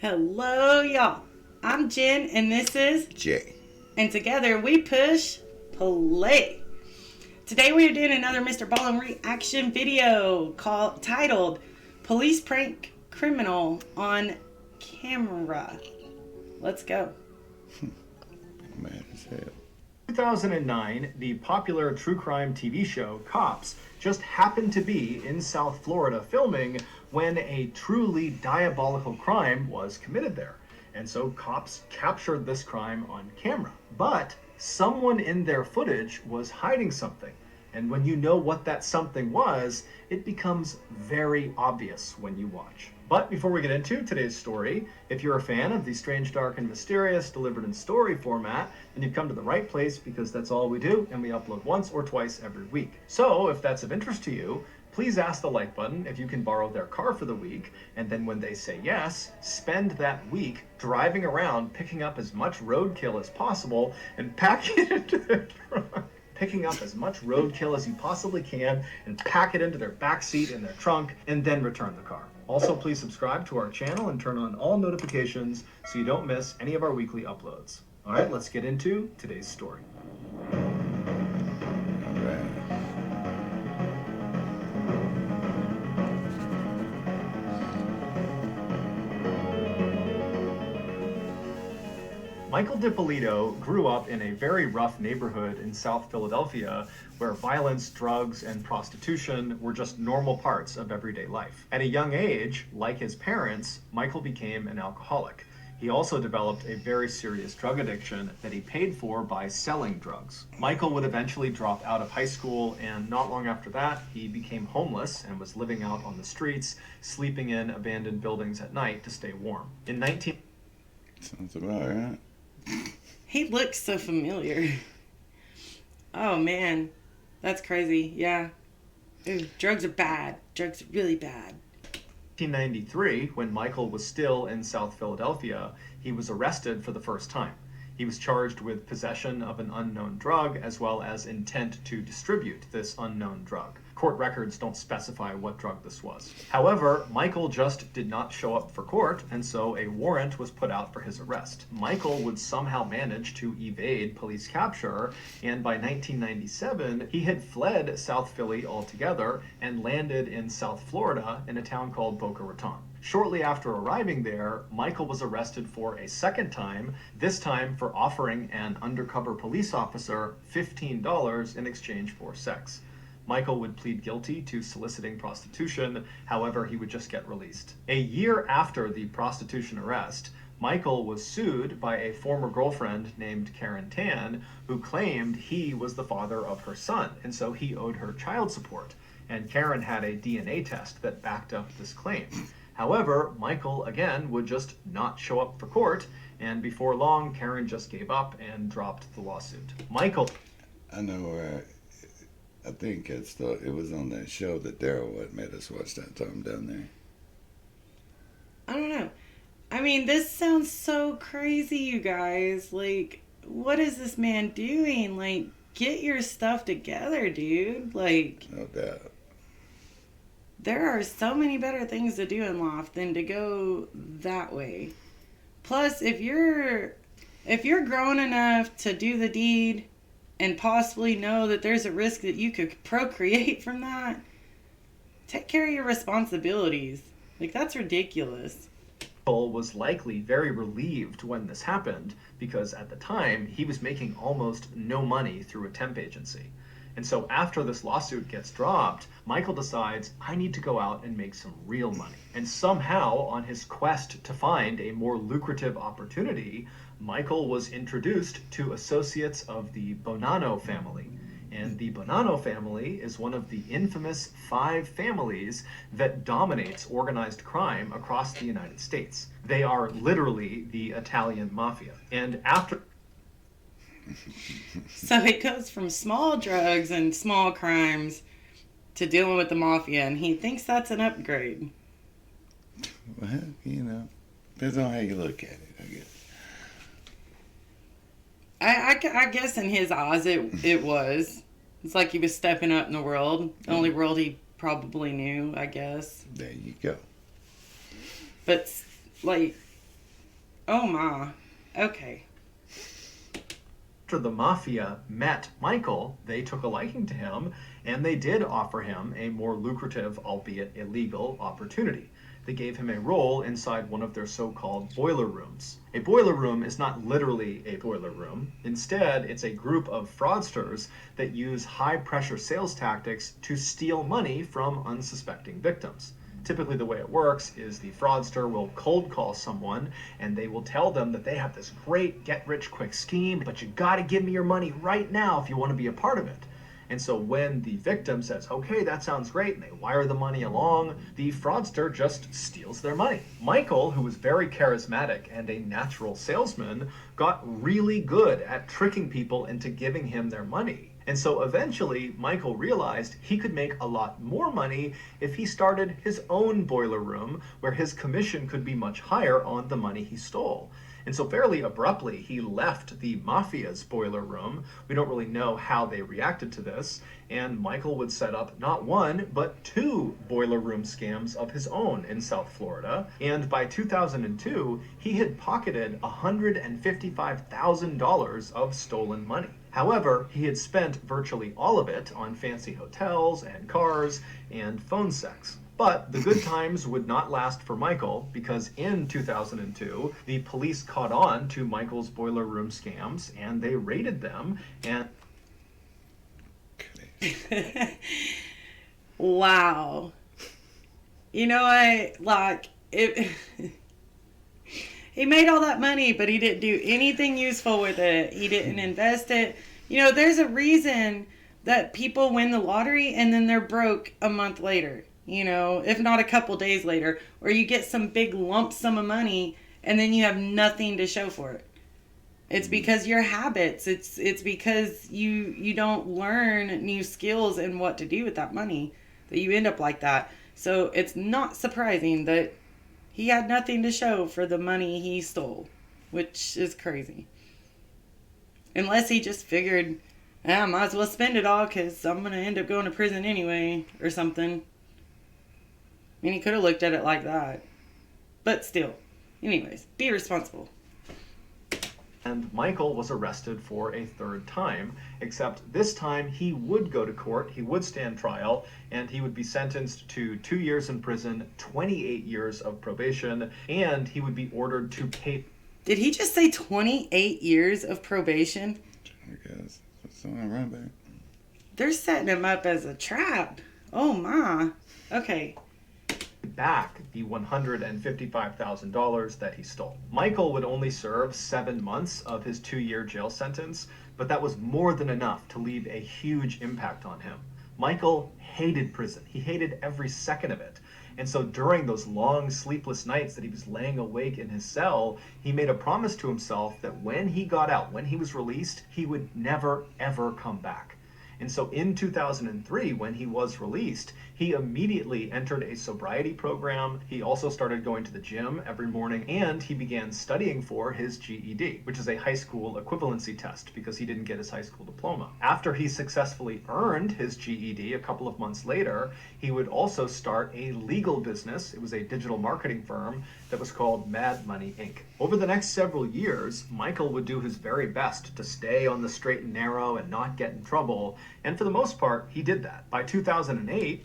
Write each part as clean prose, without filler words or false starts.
Hello, y'all. I'm Jen, and this is Jay. And together we push play. Today we are doing another Mr Ballen reaction video titled Police Prank Criminal on Camera. Let's go. Man, as hell. 2009, the popular true crime TV show Cops just happened to be in South Florida filming when a truly diabolical crime was committed there. And so cops captured this crime on camera. But someone in their footage was hiding something. And when you know what that something was, it becomes very obvious when you watch. But before we get into today's story, if you're a fan of the strange, dark, and mysterious delivered in story format, then you've come to the right place because that's all we do, and we upload once or twice every week. So if that's of interest to you, please ask the like button if you can borrow their car for the week, and then when they say yes, spend that week driving around picking up as much roadkill as possible and packing it into their trunk. Picking up as much roadkill as you possibly can and pack it into their back seat in their trunk and then return the car. Also, please subscribe to our channel and turn on all notifications so you don't miss any of our weekly uploads. All right, let's get into today's story. Michael DiPolito grew up in a very rough neighborhood in South Philadelphia where violence, drugs, and prostitution were just normal parts of everyday life. At a young age, like his parents, Michael became an alcoholic. He also developed a very serious drug addiction that he paid for by selling drugs. Michael would eventually drop out of high school, and not long after that, he became homeless and was living out on the streets, sleeping in abandoned buildings at night to stay warm. In 19... Sounds about right. He looks so familiar. Oh man, that's crazy. Yeah. Ooh, drugs are bad. Drugs are really bad. 1993, when Michael was still in South Philadelphia, he was arrested for the first time. He was charged with possession of an unknown drug as well as intent to distribute this unknown drug. Court records don't specify what drug this was. However, Michael just did not show up for court, and so a warrant was put out for his arrest. Michael would somehow manage to evade police capture, and by 1997, he had fled South Philly altogether and landed in South Florida in a town called Boca Raton. Shortly after arriving there, Michael was arrested for a second time, this time for offering an undercover police officer $15 in exchange for sex. Michael would plead guilty to soliciting prostitution, however, he would just get released. A year after the prostitution arrest, Michael was sued by a former girlfriend named Karen Tan, who claimed he was the father of her son, and so he owed her child support. And Karen had a DNA test that backed up this claim. However, Michael, again, would just not show up for court, and before long, Karen just gave up and dropped the lawsuit. Michael... I know, I think it was on that show that Daryl made us watch that time down there. I don't know. I mean, this sounds so crazy, you guys. Like, what is this man doing? Like, get your stuff together, dude. Like, No doubt. there are so many better things to do in life than to go that way. Plus, if you're grown enough to do the deed and possibly know that there's a risk that you could procreate from that, take care of your responsibilities. Like, that's ridiculous. Michael was likely very relieved when this happened because at the time he was making almost no money through a temp agency. And so after this lawsuit gets dropped, Michael decides, I need to go out and make some real money. And somehow, on his quest to find a more lucrative opportunity, Michael was introduced to associates of the Bonanno family. And the Bonanno family is one of the infamous 5 families that dominates organized crime across the United States. They are literally the Italian mafia. And after... So it goes from small drugs and small crimes to dealing with the mafia, and he thinks that's an upgrade. Well, you know, depends on how you look at it, I guess. I guess in his eyes it was. It's like he was stepping up in the world. The only world he probably knew, I guess. There you go. But, like, Oh, my. Okay. After the mafia met Michael, they took a liking to him, and they did offer him a more lucrative, albeit illegal, opportunity. They gave him a role inside one of their so-called boiler rooms. A boiler room is not literally a boiler room. Instead, it's a group of fraudsters that use high-pressure sales tactics to steal money from unsuspecting victims. Typically, the way it works is the fraudster will cold call someone and they will tell them that they have this great get-rich-quick scheme, but you gotta give me your money right now if you want to be a part of it. And so when the victim says, okay, that sounds great, and they wire the money along, the fraudster just steals their money. Michael, who was very charismatic and a natural salesman, got really good at tricking people into giving him their money. And so eventually, Michael realized he could make a lot more money if he started his own boiler room, where his commission could be much higher on the money he stole. And so fairly abruptly, he left the mafia's boiler room. We don't really know how they reacted to this. And Michael would set up not one, but two boiler room scams of his own in South Florida. And by 2002, he had pocketed $155,000 of stolen money. However, he had spent virtually all of it on fancy hotels and cars and phone sex. But the good times would not last for Michael, because in 2002, the police caught on to Michael's boiler room scams and they raided them and... Wow. You know what? Like, it... He made all that money, but he didn't do anything useful with it. He didn't invest it. You know, there's a reason that people win the lottery and then they're broke a month later. You know, if not a couple days later, or you get some big lump sum of money and then you have nothing to show for it. It's because your habits. It's because you don't learn new skills and what to do with that money that you end up like that. So it's not surprising that he had nothing to show for the money he stole, which is crazy. Unless he just figured, I might as well spend it all because I'm going to end up going to prison anyway or something. I mean, he could have looked at it like that. But still. Anyways, be responsible. And Michael was arrested for a third time, except this time he would go to court, he would stand trial, and he would be sentenced to 2 years in prison, 28 years of probation, and he would be ordered to pay... Did he just say 28 years of probation? I guess. That's something right there. They're setting him up as a trap. Oh, my. Okay. back the $155,000 that he stole. Michael would only serve 7 months of his 2-year jail sentence, but that was more than enough to leave a huge impact on him. Michael hated prison. He hated every second of it. And so during those long sleepless nights that he was laying awake in his cell, he made a promise to himself that when he got out, when he was released, he would never, ever come back. And so in 2003, when he was released, he immediately entered a sobriety program. He also started going to the gym every morning, and he began studying for his GED, which is a high school equivalency test because he didn't get his high school diploma. After he successfully earned his GED a couple of months later, he would also start a legal business. It was a digital marketing firm that was called Mad Money Inc. Over the next several years, Michael would do his very best to stay on the straight and narrow and not get in trouble. And for the most part, he did that. By 2008,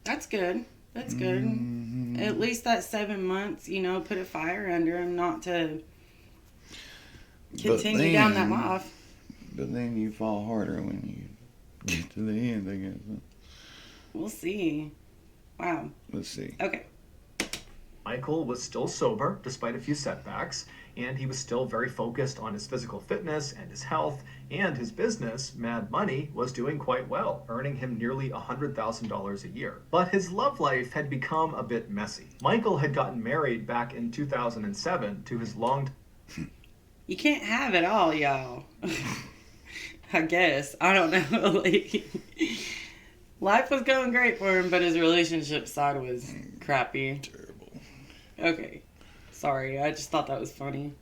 That's good. That's good. Mm-hmm. At least that 7 months, put a fire under him not to continue down that path. But then you fall harder when you get to the end, I guess. We'll see. Wow. Let's see. Okay. Michael was still sober despite a few setbacks, and he was still very focused on his physical fitness and his health, and his business, Mad Money, was doing quite well, earning him nearly $100,000 a year. But his love life had become a bit messy. Michael had gotten married back in 2007 to his You can't have it all, y'all. I guess. I don't know. Life was going great for him, but his relationship side was crappy. Terrible. Okay. Sorry, I just thought that was funny.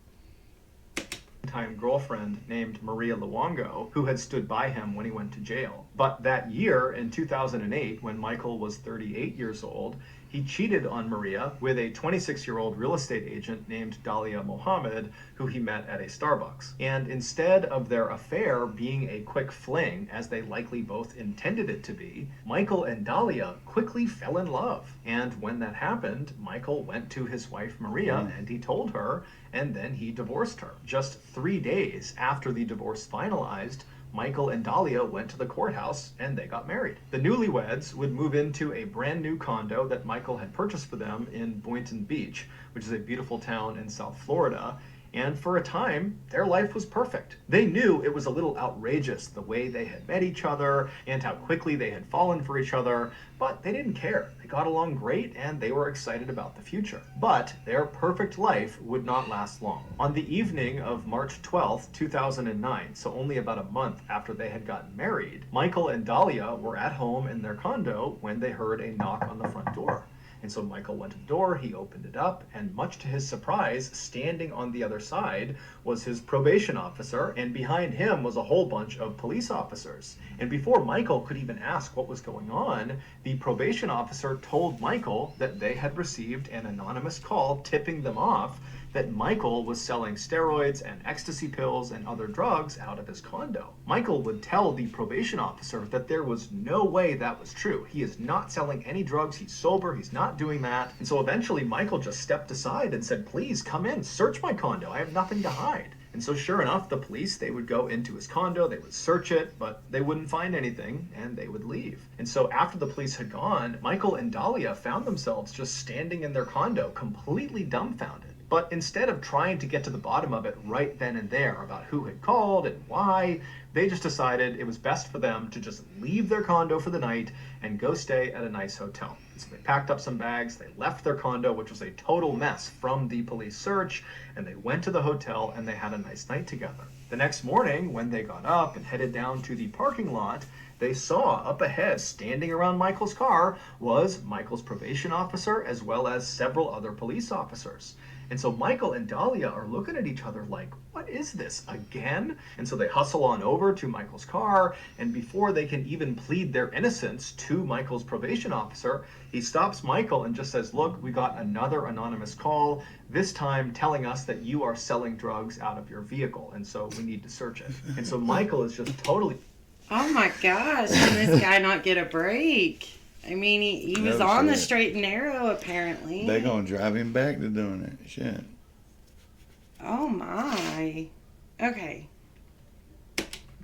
Time girlfriend named Maria Luongo, who had stood by him when he went to jail. But that year, in 2008, when Michael was 38 years old, he cheated on Maria with a 26-year-old real estate agent named Dahlia Mohammed, who he met at a Starbucks. And instead of their affair being a quick fling, as they likely both intended it to be, Michael and Dahlia quickly fell in love. And when that happened, Michael went to his wife Maria and he told her, and then he divorced her. Just 3 days after the divorce finalized, Michael and Dahlia went to the courthouse and they got married. The newlyweds would move into a brand new condo that Michael had purchased for them in Boynton Beach, which is a beautiful town in South Florida. And for a time, their life was perfect. They knew it was a little outrageous the way they had met each other and how quickly they had fallen for each other, but they didn't care. They got along great and they were excited about the future. But their perfect life would not last long. On the evening of March 12th, 2009, so only about a month after they had gotten married, Michael and Dahlia were at home in their condo when they heard a knock on the front door. And so Michael went to the door, he opened it up, and much to his surprise, standing on the other side was his probation officer, and behind him was a whole bunch of police officers. And before Michael could even ask what was going on, the probation officer told Michael that they had received an anonymous call tipping them off that Michael was selling steroids and ecstasy pills and other drugs out of his condo. Michael would tell the probation officer that there was no way that was true. He is not selling any drugs, he's sober, he's not doing that. And so eventually Michael just stepped aside and said, please come in, search my condo, I have nothing to hide. And so sure enough, the police, they would go into his condo, they would search it, but they wouldn't find anything, and they would leave. And so after the police had gone, Michael and Dahlia found themselves just standing in their condo, completely dumbfounded. But instead of trying to get to the bottom of it right then and there about who had called and why, they just decided it was best for them to just leave their condo for the night and go stay at a nice hotel. So they packed up some bags, they left their condo, which was a total mess from the police search, and they went to the hotel and they had a nice night together. The next morning, when they got up and headed down to the parking lot, they saw up ahead, standing around Michael's car, was Michael's probation officer as well as several other police officers. And so Michael and Dahlia are looking at each other like, what is this, again? And so they hustle on over to Michael's car, and before they can even plead their innocence to Michael's probation officer, he stops Michael and just says, look, we got another anonymous call, this time telling us that you are selling drugs out of your vehicle, and so we need to search it. And so Michael is just totally... Oh my gosh, can this guy not get a break? I mean, he was No on the shit. straight and narrow, apparently. They gonna drive him back to doing it. Shit. Oh my. Okay.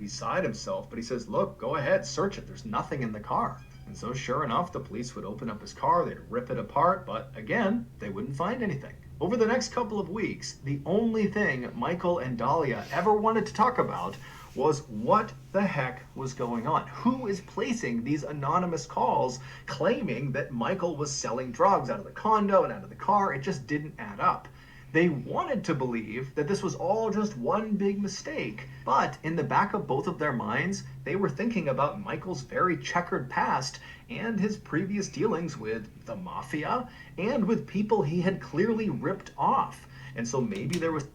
beside himself, but he says, look, go ahead, search it. There's nothing in the car. And so sure enough, the police would open up his car, they'd rip it apart, but again, they wouldn't find anything. Over the next couple of weeks, the only thing Michael and Dahlia ever wanted to talk about was what the heck was going on. Who is placing these anonymous calls claiming that Michael was selling drugs out of the condo and out of the car? It just didn't add up. They wanted to believe that this was all just one big mistake, but in the back of both of their minds, they were thinking about Michael's very checkered past and his previous dealings with the mafia and with people he had clearly ripped off. And so maybe there was...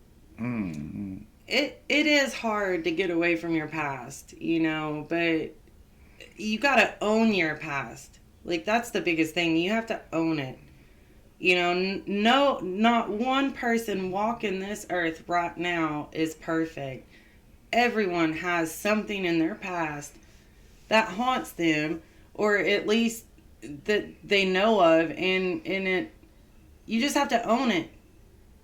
It is hard to get away from your past, you know, but you gotta own your past. Like, that's the biggest thing. You have to own it. You know, no, not one person walking this earth right now is perfect. Everyone has something in their past that haunts them, or at least that they know of, and it, you just have to own it.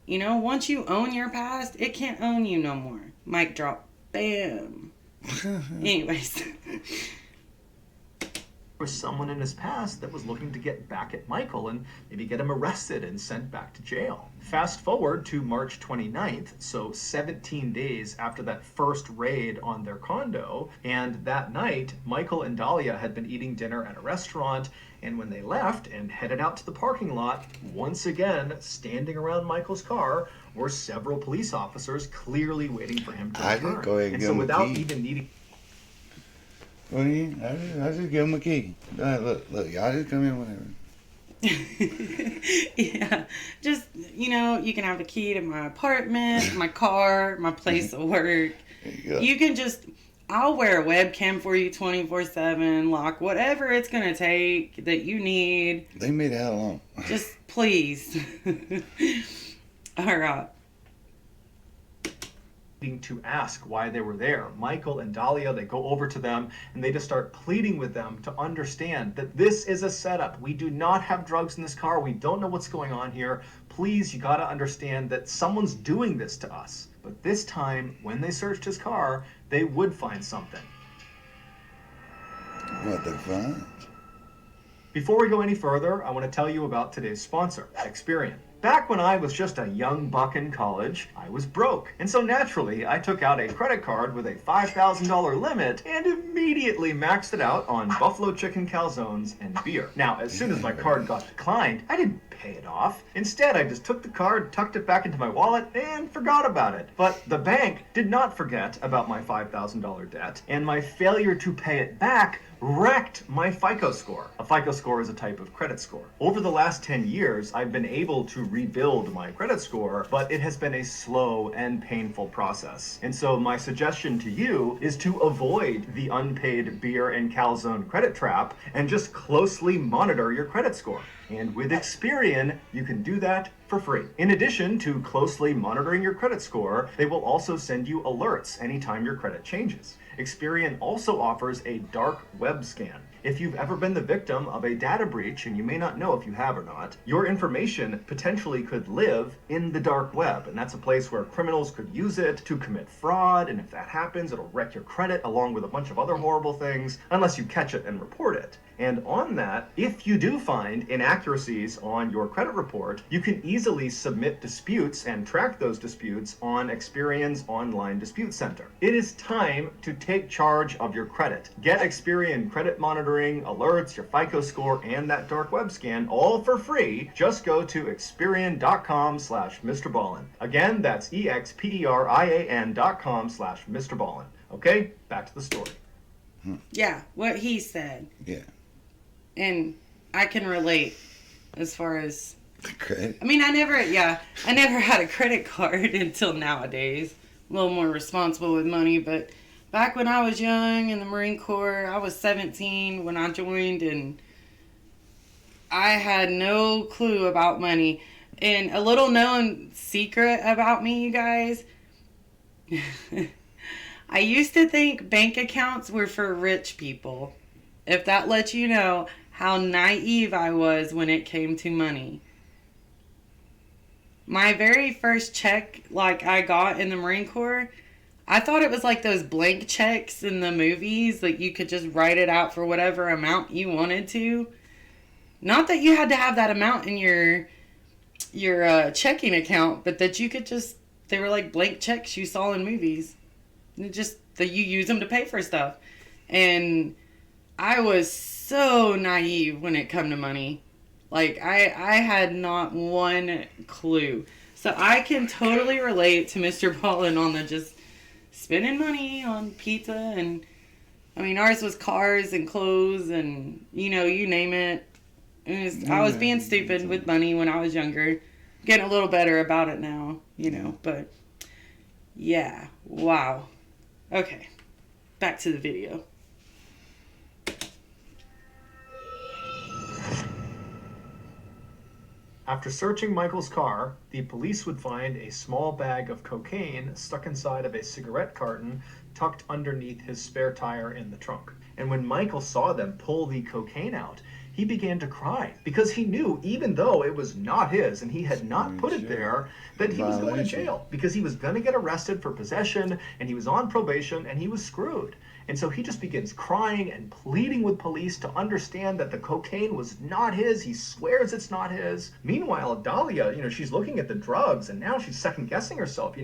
You know, once you own your past, it can't own you no more. Mic drop. Bam. Anyways. was someone in his past that was looking to get back at Michael and maybe get him arrested and sent back to jail. Fast forward to March 29th, so 17 days after that first raid on their condo, and that night, Michael and Dahlia had been eating dinner at a restaurant, and when they left and headed out to the parking lot, once again, standing around Michael's car, were several police officers clearly waiting for him to return. I'd go ahead and and give so him a without key. even needing... What do you? I just give him a key. Look, y'all just come in whenever. Yeah, just, you know, you can have a key to my apartment, my car, my place of work. There you go. You can just, I'll wear a webcam for you 24/7, like whatever it's going to take that you need. Leave me the hell alone. Just please. All right. To ask why they were there. Michael and Dahlia, they go over to them and they just start pleading with them to understand that this is a setup. We do not have drugs in this car. We don't know what's going on here. Please, you got to understand that someone's doing this to us. But this time, when they searched his car, they would find something. What they find? Before we go any further, I want to tell you about today's sponsor, Experian. Back when I was just a young buck in college, I was broke. And so naturally, I took out a credit card with a $5,000 limit and immediately maxed it out on buffalo chicken calzones and beer. Now, as soon as my card got declined, I didn't pay it off. Instead, I just took the card, tucked it back into my wallet, and forgot about it. But the bank did not forget about my $5,000 debt, and my failure to pay it back wrecked my FICO score. A FICO score is a type of credit score. Over the last 10 years, I've been able to rebuild my credit score, but it has been a slow and painful process. And so my suggestion to you is to avoid the unpaid beer and calzone credit trap and just closely monitor your credit score. And with Experian, you can do that for free. In addition to closely monitoring your credit score, they will also send you alerts anytime your credit changes. Experian also offers a dark web scan. If you've ever been the victim of a data breach, and you may not know if you have or not, your information potentially could live in the dark web, and that's a place where criminals could use it to commit fraud, and if that happens, it'll wreck your credit along with a bunch of other horrible things, unless you catch it and report it. And on that, if you do find inaccuracies on your credit report, you can easily submit disputes and track those disputes on Experian's online dispute center. It is time to take charge of your credit. Get Experian credit monitoring, alerts, your FICO score, and that dark web scan all for free. Just go to Experian.com/Mr Ballen. Again, that's EXPERIAN.com/Mr Ballen. Okay, back to the story. Yeah, what he said. Yeah. And I can relate as far as... Credit? I mean, I never had a credit card until nowadays. A little more responsible with money, but back when I was young in the Marine Corps, I was 17 when I joined, and I had no clue about money. And a little known secret about me, you guys, I used to think bank accounts were for rich people. If that lets you know how naive I was when it came to money. My very first check, like I got in the Marine Corps, I thought it was like those blank checks in the movies, like you could just write it out for whatever amount you wanted to. Not that you had to have that amount in your checking account, but that you could just, they were like blank checks you saw in movies. And just that you use them to pay for stuff. And I was so naive when it come to money. Like, I had not one clue. So I can totally relate to Mr. Ballen on the just spending money on pizza. And, I mean, ours was cars and clothes and, you name it. I was being stupid with money when I was younger. Getting a little better about it now, But, yeah. Wow. Okay. Back to the video. After searching Michael's car, the police would find a small bag of cocaine stuck inside of a cigarette carton tucked underneath his spare tire in the trunk. And when Michael saw them pull the cocaine out, he began to cry because he knew, even though it was not his and he had not put it there, that he was going to jail because he was going to get arrested for possession and he was on probation and he was screwed. And so he just begins crying and pleading with police to understand that the cocaine was not his. He swears it's not his. Meanwhile, Dahlia, she's looking at the drugs and now she's second guessing herself.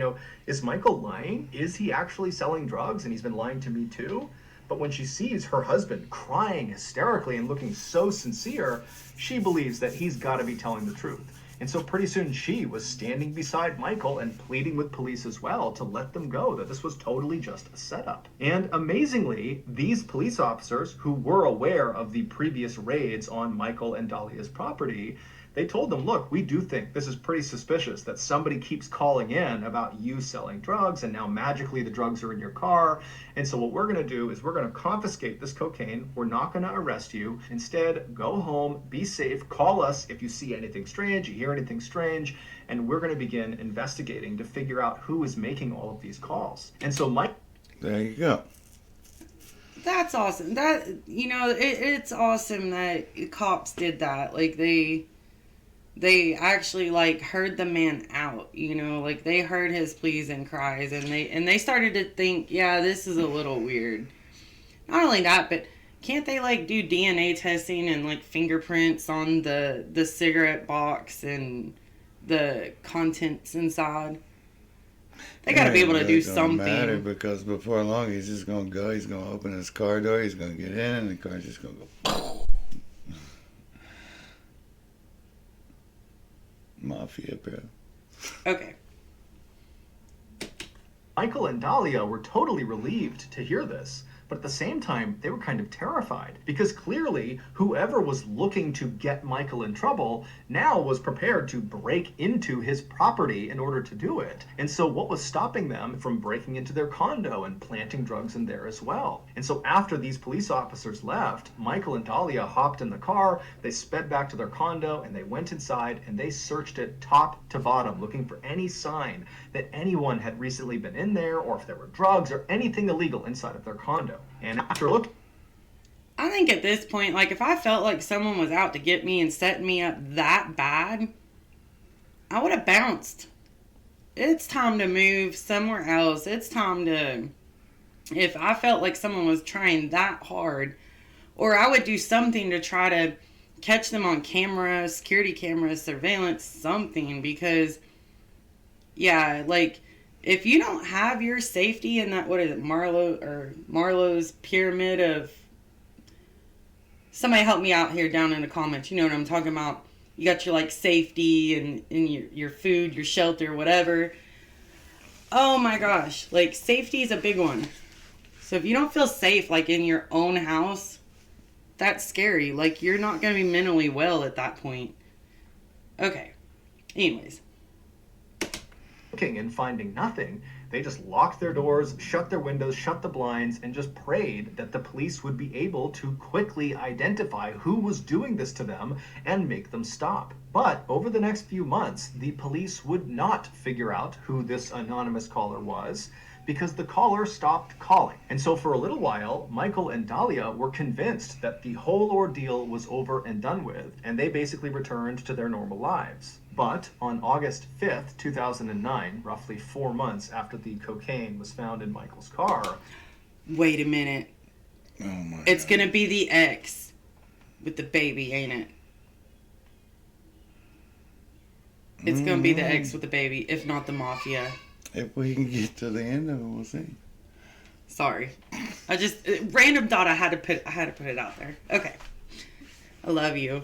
Is Michael lying? Is he actually selling drugs? And he's been lying to me too? But when she sees her husband crying hysterically and looking so sincere, she believes that he's got to be telling the truth. And so pretty soon she was standing beside Michael and pleading with police as well to let them go, that this was totally just a setup. And amazingly, these police officers who were aware of the previous raids on Michael and Dahlia's property, They told them, look, we do think this is pretty suspicious that somebody keeps calling in about you selling drugs, and now magically the drugs are in your car. And so what we're going to do is we're going to confiscate this cocaine. We're not going to arrest you. Instead, go home, be safe, call us if you see anything strange, you hear anything strange, and we're going to begin investigating to figure out who is making all of these calls. And so Mike... There you go. That's awesome. It's awesome that cops did that. Like, they actually, like, heard the man out, like, they heard his pleas and cries, and they started to think, yeah, this is a little weird. Not only that, but can't they, like, do DNA testing and, like, fingerprints on the cigarette box and the contents inside? They got to be able to do something. Matter, because before long he's just gonna go. He's gonna open his car door. He's gonna get in, and the car's just gonna go. Mafia, bro. Okay. Michael and Dahlia were totally relieved to hear this, but at the same time, they were kind of terrified, because clearly whoever was looking to get Michael in trouble now was prepared to break into his property in order to do it. And so what was stopping them from breaking into their condo and planting drugs in there as well? And so after these police officers left, Michael and Dahlia hopped in the car, they sped back to their condo, and they went inside and they searched it top to bottom, looking for any sign that anyone had recently been in there, or if there were drugs or anything illegal inside of their condo. And after looking, I think at this point, like, if I felt like someone was out to get me and setting me up that bad, I would have bounced. It's time to move somewhere else. It's time to, if I felt like someone was trying that hard, or I would do something to try to catch them on camera, security cameras, surveillance, something, because, yeah, like, if you don't have your safety in that, what is it, Marlowe's pyramid of, somebody help me out here down in the comments, you know what I'm talking about. You got your, like, safety and your food, your shelter, whatever. Oh my gosh, like, safety is a big one. So if you don't feel safe, like, in your own house, that's scary. Like, you're not going to be mentally well at that point. Okay. Anyways. looking and finding nothing, they just locked their doors, shut their windows, shut the blinds, and just prayed that the police would be able to quickly identify who was doing this to them and make them stop. But over the next few months, the police would not figure out who this anonymous caller was, because the caller stopped calling. And so for a little while, Michael and Dahlia were convinced that the whole ordeal was over and done with, and they basically returned to their normal lives. But on August 5th, 2009, roughly 4 months after the cocaine was found in Michael's car... Wait a minute. Oh my It's God. gonna be the ex with the baby, ain't it? It's gonna be the ex with the baby, if not the mafia. If we can get to the end of it, we'll see. Sorry, I just random thought. I had to put it out there. Okay, I love you.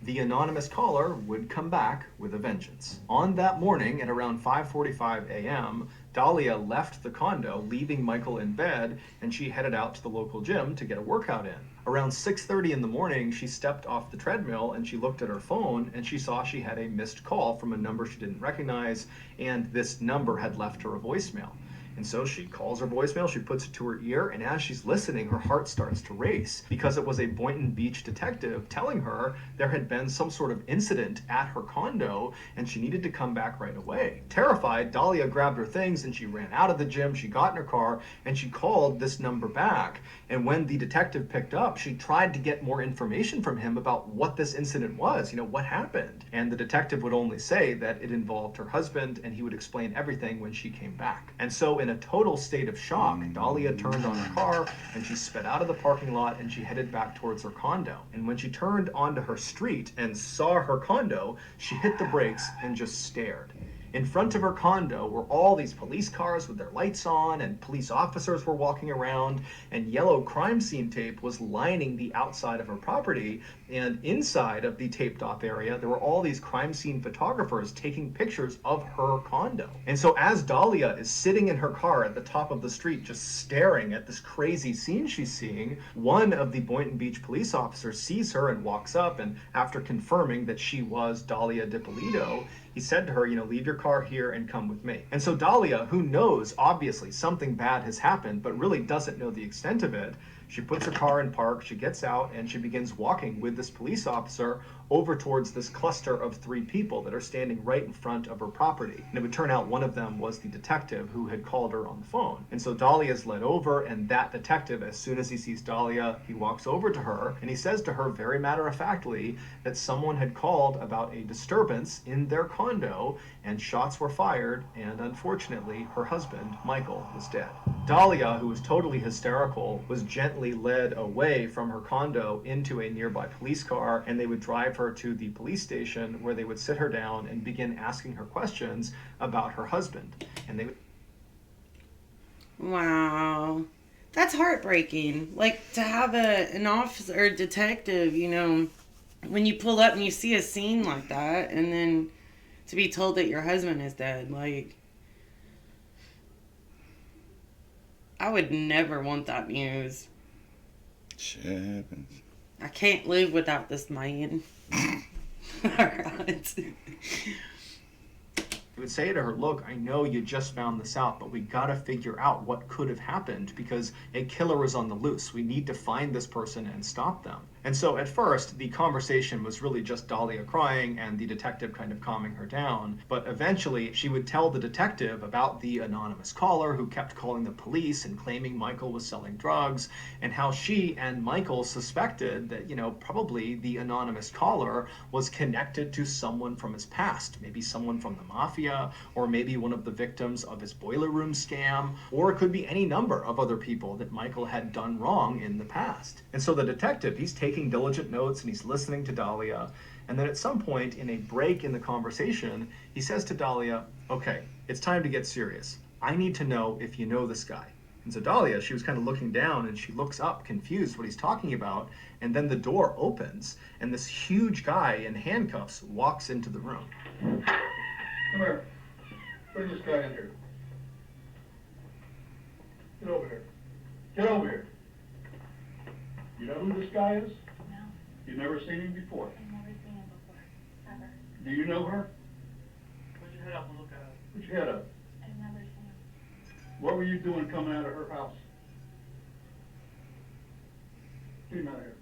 The anonymous caller would come back with a vengeance. On that morning at around 5:45 a.m., Dahlia left the condo, leaving Michael in bed, and she headed out to the local gym to get a workout in. Around 6:30 in the morning, she stepped off the treadmill and she looked at her phone and she saw she had a missed call from a number she didn't recognize, and this number had left her a voicemail. And so she calls her voicemail, she puts it to her ear, and as she's listening, her heart starts to race because it was a Boynton Beach detective telling her there had been some sort of incident at her condo and she needed to come back right away. Terrified, Dahlia grabbed her things and she ran out of the gym, she got in her car, and she called this number back. And when the detective picked up, she tried to get more information from him about what this incident was, what happened. And the detective would only say that it involved her husband, and he would explain everything when she came back. And so in a total state of shock, Dahlia turned on her car and she sped out of the parking lot and she headed back towards her condo. And when she turned onto her street and saw her condo, she hit the brakes and just stared. In front of her condo were all these police cars with their lights on, and police officers were walking around, and yellow crime scene tape was lining the outside of her property. And inside of the taped off area, there were all these crime scene photographers taking pictures of her condo. And so as Dahlia is sitting in her car at the top of the street, just staring at this crazy scene she's seeing, one of the Boynton Beach police officers sees her and walks up, and after confirming that she was Dahlia DiPolito, he said to her, leave your car here and come with me. And so Dahlia, who knows obviously something bad has happened, but really doesn't know the extent of it, she puts her car in park, she gets out, and she begins walking with this police officer over towards this cluster of 3 people that are standing right in front of her property. And it would turn out one of them was the detective who had called her on the phone. And so Dahlia is led over, and that detective, as soon as he sees Dahlia, he walks over to her, and he says to her very matter-of-factly that someone had called about a disturbance in their condo, and shots were fired, and unfortunately, her husband, Michael, was dead. Dahlia, who was totally hysterical, was gently led away from her condo into a nearby police car, and they would drive her to the police station, where they would sit her down and begin asking her questions about her husband. And they would... Wow. That's heartbreaking. Like, to have an officer or detective, when you pull up and you see a scene like that, and then to be told that your husband is dead, like, I would never want that news. Shit happens. I can't live without this man. Alright. He would say to her, look, I know you just found this out, but we gotta figure out what could have happened because a killer is on the loose. We need to find this person and stop them. And so at first, the conversation was really just Dahlia crying and the detective kind of calming her down. But eventually, she would tell the detective about the anonymous caller who kept calling the police and claiming Michael was selling drugs, and how she and Michael suspected that, probably the anonymous caller was connected to someone from his past, maybe someone from the mafia, or maybe one of the victims of his boiler room scam, or it could be any number of other people that Michael had done wrong in the past. And so the detective, he's taking diligent notes and he's listening to Dahlia. And then at some point in a break in the conversation, he says to Dahlia, okay, it's time to get serious. I need to know if you know this guy. And so Dahlia, she was kind of looking down and she looks up confused what he's talking about. And then the door opens and this huge guy in handcuffs walks into the room. Come here. Bring this guy in here. Get over here. Get over here. You know who this guy is? No, You've never seen him before. I've never seen him before. Ever. Do you know her? Put your head up and look at her. Put your head up. I've never seen him. What were you doing coming out of her house? Get him out of here.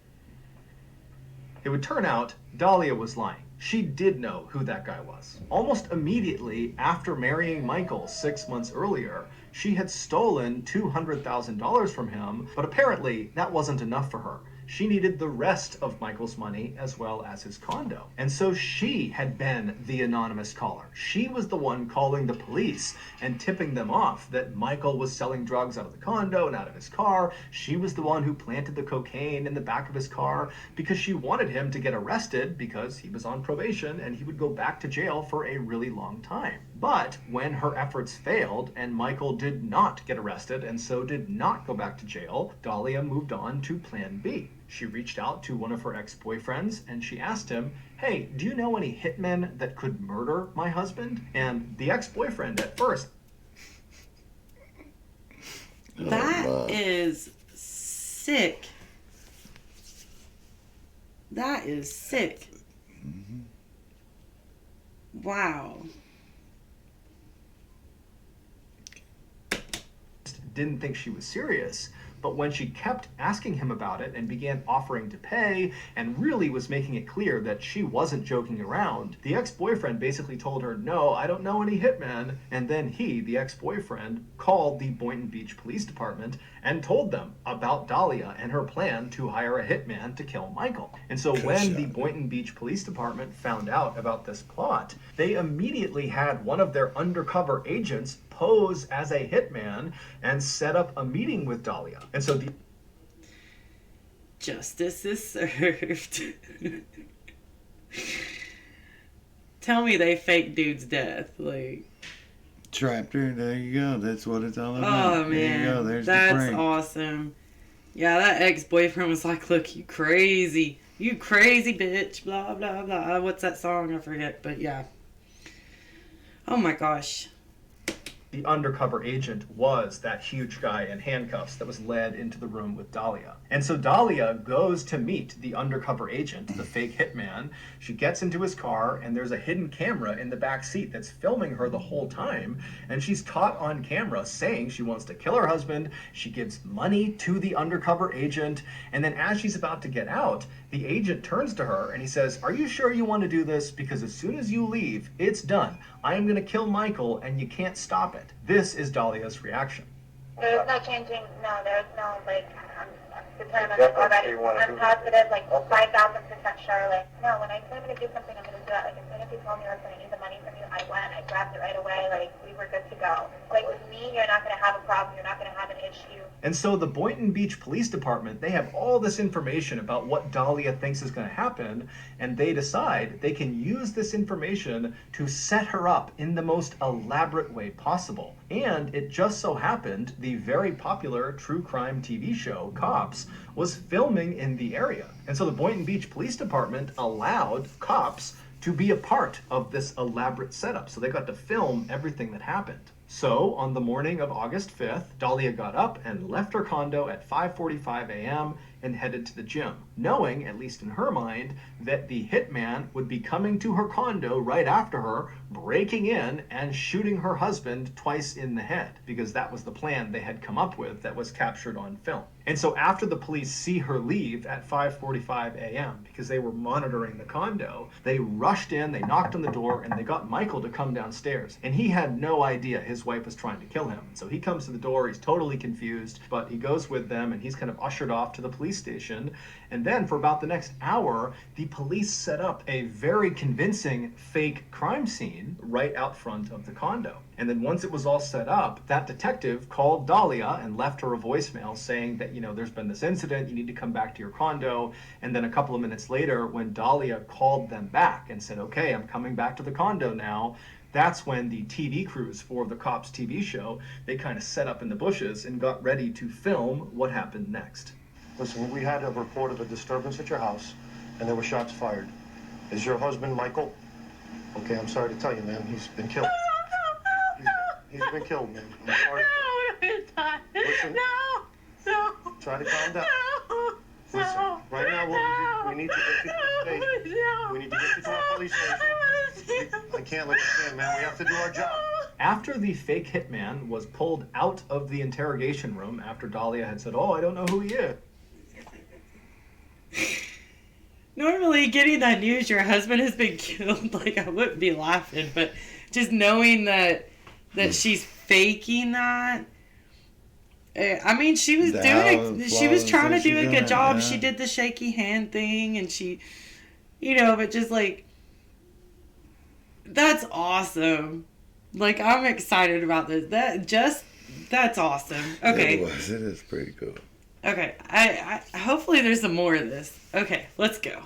It would turn out Dahlia was lying. She did know who that guy was. Almost immediately after marrying Michael 6 months earlier, she had stolen $200,000 from him, but apparently that wasn't enough for her. She needed the rest of Michael's money as well as his condo. And so she had been the anonymous caller. She was the one calling the police and tipping them off that Michael was selling drugs out of the condo and out of his car. She was the one who planted the cocaine in the back of his car because she wanted him to get arrested because he was on probation and he would go back to jail for a really long time. But when her efforts failed and Michael did not get arrested and so did not go back to jail, Dahlia moved on to plan B. She reached out to one of her ex-boyfriends and she asked him, hey, do you know any hitmen that could murder my husband? And the ex-boyfriend at first... That is sick. That is sick. Mm-hmm. Wow. didn't think she was serious. But when she kept asking him about it and began offering to pay and really was making it clear that she wasn't joking around, the ex-boyfriend basically told her, no, I don't know any hitmen. And then he, the ex-boyfriend, called the Boynton Beach Police Department and told them about Dahlia and her plan to hire a hitman to kill Michael. And so when the Boynton Beach Police Department found out about this plot, they immediately had one of their undercover agents pose as a hitman and set up a meeting with Dahlia. And so the justice is served. tell me they faked dude's death. Like, Trapped her. There you go. That's what it's all about. oh man, there you go. There's the that's prank. awesome. Yeah, that ex-boyfriend was like, "Look, you crazy bitch." Blah blah blah. What's that song? I forget. But yeah. Oh my gosh. The undercover agent was that huge guy in handcuffs that was led into the room with Dahlia. And so Dahlia goes to meet the undercover agent, the fake hitman. She gets into his car, and there's a hidden camera in the back seat that's filming her the whole time. And she's caught on camera saying she wants to kill her husband. She gives money to the undercover agent. And then as she's about to get out, the agent turns to her and he says, "Are you sure you want to do this? Because as soon as you leave, it's done. I am going to kill Michael, and you can't stop it." This is Dahlia's reaction. There's no changing, no, there's no, like, I'm determined already. I'm positive, like, 5,000% sure, like, no, when I say I'm going to do something, I'm going to do it. Like, as soon as you told me, listen, I need the money from you, I went, I grabbed it right away, like, we were good to go. Like, with me, you're not going to have a problem, you're not going to have an issue. And so the Boynton Beach Police Department, they have all this information about what Dahlia thinks is going to happen, and they decide they can use this information to set her up in the most elaborate way possible. And it just so happened the very popular true crime TV show, Cops, was filming in the area. And so the Boynton Beach Police Department allowed Cops to be a part of this elaborate setup. So they got to film everything that happened. So, on the morning of August 5th, Dahlia got up and left her condo at 5:45 a.m. and headed to the gym, knowing, at least in her mind, that the hitman would be coming to her condo right after her, breaking in and shooting her husband twice in the head, because that was the plan they had come up with that was captured on film. And so after the police see her leave at 5:45 a.m., because they were monitoring the condo, they rushed in, they knocked on the door, and they got Michael to come downstairs. And he had no idea his wife was trying to kill him. So he comes to the door, he's totally confused, but he goes with them, and he's kind of ushered off to the police station. And then for about the next hour, the police set up a very convincing fake crime scene right out front of the condo. And then once it was all set up, that detective called Dahlia and left her a voicemail saying that, there's been this incident, you need to come back to your condo. And then a couple of minutes later, when Dahlia called them back and said, "Okay, I'm coming back to the condo now," that's when the TV crews for the Cops TV show, they kind of set up in the bushes and got ready to film what happened next. Listen, we had a report of a disturbance at your house, and there were shots fired. Is your husband Michael? Okay, I'm sorry to tell you, ma'am, he's been killed. He's been killed, ma'am. I'm sorry. Listen, No. try to calm down. Listen, right now, we need to get you to the station. We need to get you to a police station. I can't let you stand, man. We have to do our job. After the fake hitman was pulled out of the interrogation room after Dahlia had said, "Oh, I don't know who he is," Normally, getting that news your husband has been killed, like, I wouldn't be laughing, but just knowing that she's faking that. I mean, she was trying to do a good job. She did the shaky hand thing, and she, but just like, that's awesome. Like, I'm excited about this. That's awesome. Okay. It is pretty cool. Okay, I hopefully there's some more of this. Okay, let's go.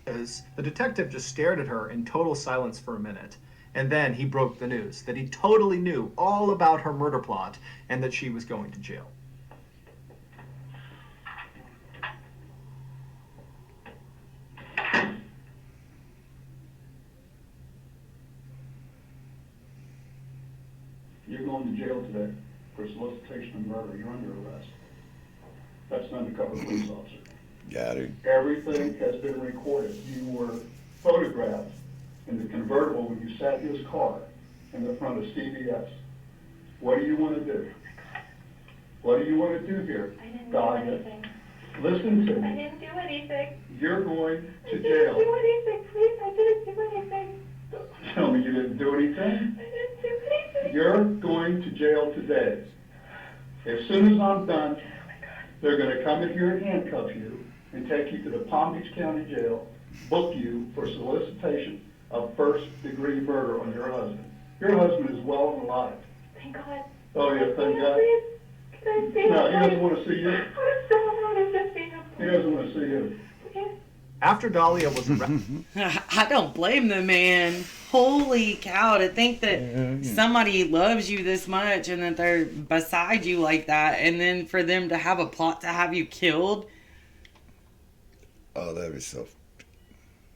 The detective just stared at her in total silence for a minute. And then he broke the news that he totally knew all about her murder plot and that she was going to jail. You're going to jail today for solicitation of murder. You're under arrest. That's an undercover police officer. Got her. Everything has been recorded. You were photographed in the convertible when you sat in his car in the front of CVS. What do you want to do? What do you want to do here? I didn't Dahlia? do anything. Listen to I me. didn't do anything. You're going I to didn't jail. do anything, please. I didn't do anything. Tell me you didn't do anything. I didn't do anything. You're going to jail today. As soon as I'm done, they're going to come in here and handcuff you and take you to the Palm Beach County Jail, book you for solicitation of first-degree murder on your husband. Your husband is well and alive. Thank God. Oh, yeah, thank God. Please, can I see him? No, he doesn't want to see you. I so want to just see him. He doesn't want to see you. Please. After Dahlia was arrested, I don't blame the man. Holy cow, to think that somebody loves you this much and that they're beside you like that, and then for them to have a plot to have you killed. Oh, that'd be so.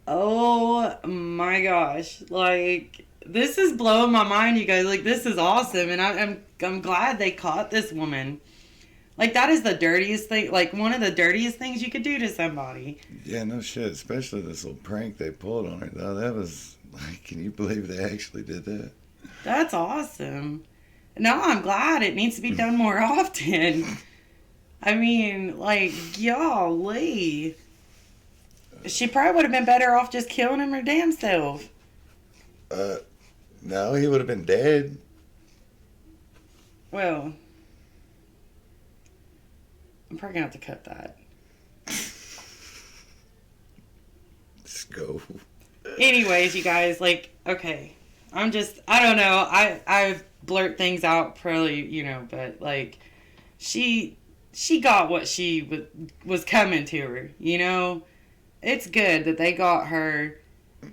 Oh my gosh. Like, this is blowing my mind, you guys. Like, this is awesome, and I'm glad they caught this woman. Like, that is the dirtiest thing, like, one of the dirtiest things you could do to somebody. Yeah, no shit. Especially this little prank they pulled on her, though. That was, like, can you believe they actually did that? That's awesome. No, I'm glad. It needs to be done more often. I mean, like, golly. She probably would have been better off just killing him her damn self. No, he would have been dead. Well, I'm probably gonna have to cut that. Let's go. Anyways, you guys, like, okay. I don't know. I blurt things out probably, you know, but, like, she got what she was coming to her, you know? It's good that they got her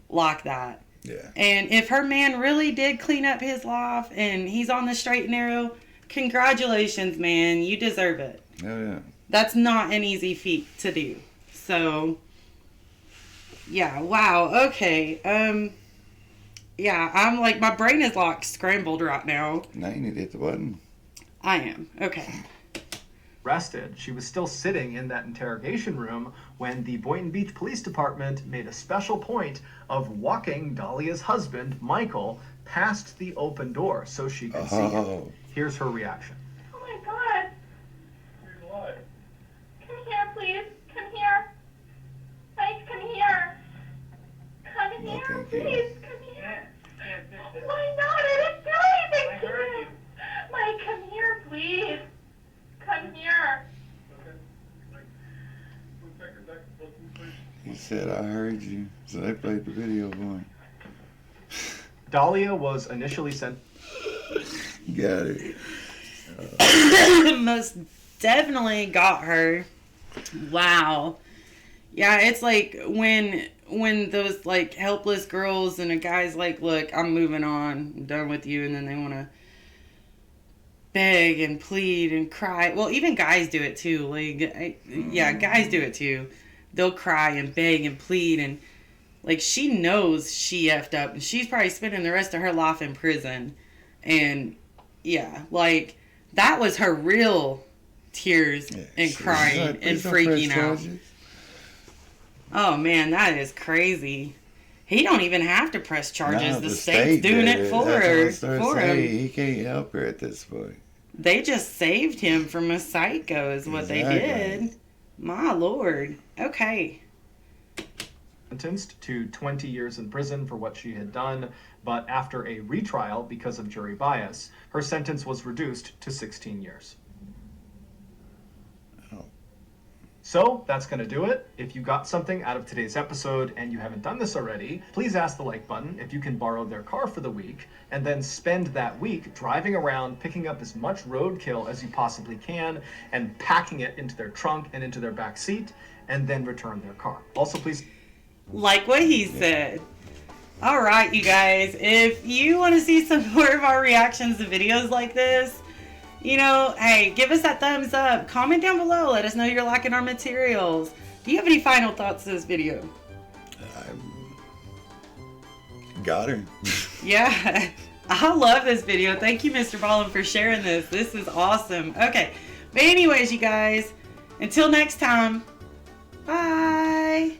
like that. Yeah. And if her man really did clean up his life and he's on the straight and narrow, congratulations, man. You deserve it. Oh, yeah. That's not an easy feat to do. So, yeah, wow, okay. Yeah, I'm like, my brain is like scrambled right now. Now you need to hit the button. I am, okay. arrested, she was still sitting in that interrogation room when the Boynton Beach Police Department made a special point of walking Dahlia's husband, Michael, past the open door so she could see him. Here's her reaction. Oh my God. What? Come here, please. Come here. Mike, come here. Come here, please. Come here. Why not? I didn't do anything to you. Mike, come here, please. Come here. He said, I heard you. So they played the video for him. Dahlia was initially sent. Got it. Most definitely got her. Wow. Yeah, it's like when those like helpless girls and a guy's like, look, I'm moving on, I'm done with you, and then they want to beg and plead and cry. Well, even guys do it too. Like, yeah, guys do it too. They'll cry and beg and plead, and like she knows she effed up, and she's probably spending the rest of her life in prison. And yeah, like that was her real tears and crying and freaking out. Oh man, that is crazy. He don't even have to press charges. No, the state's doing it for her. For him. He can't help her at this point. They just saved him from a psycho is what they did. My Lord. Okay. Sentenced to 20 years in prison for what she had done, but after a retrial because of jury bias, her sentence was reduced to 16 years. So that's going to do it. If you got something out of today's episode and you haven't done this already, please ask the like button if you can borrow their car for the week, and then spend that week driving around picking up as much roadkill as you possibly can and packing it into their trunk and into their back seat, and then return their car. Also, please... Like what he said. All right, you guys. If you want to see some more of our reactions to videos like this, you know, hey, give us that thumbs up. Comment down below. Let us know you're liking our materials. Do you have any final thoughts to this video? Got her. Yeah. I love this video. Thank you, Mr. Ballen, for sharing this. This is awesome. Okay. But anyways, you guys, until next time, bye.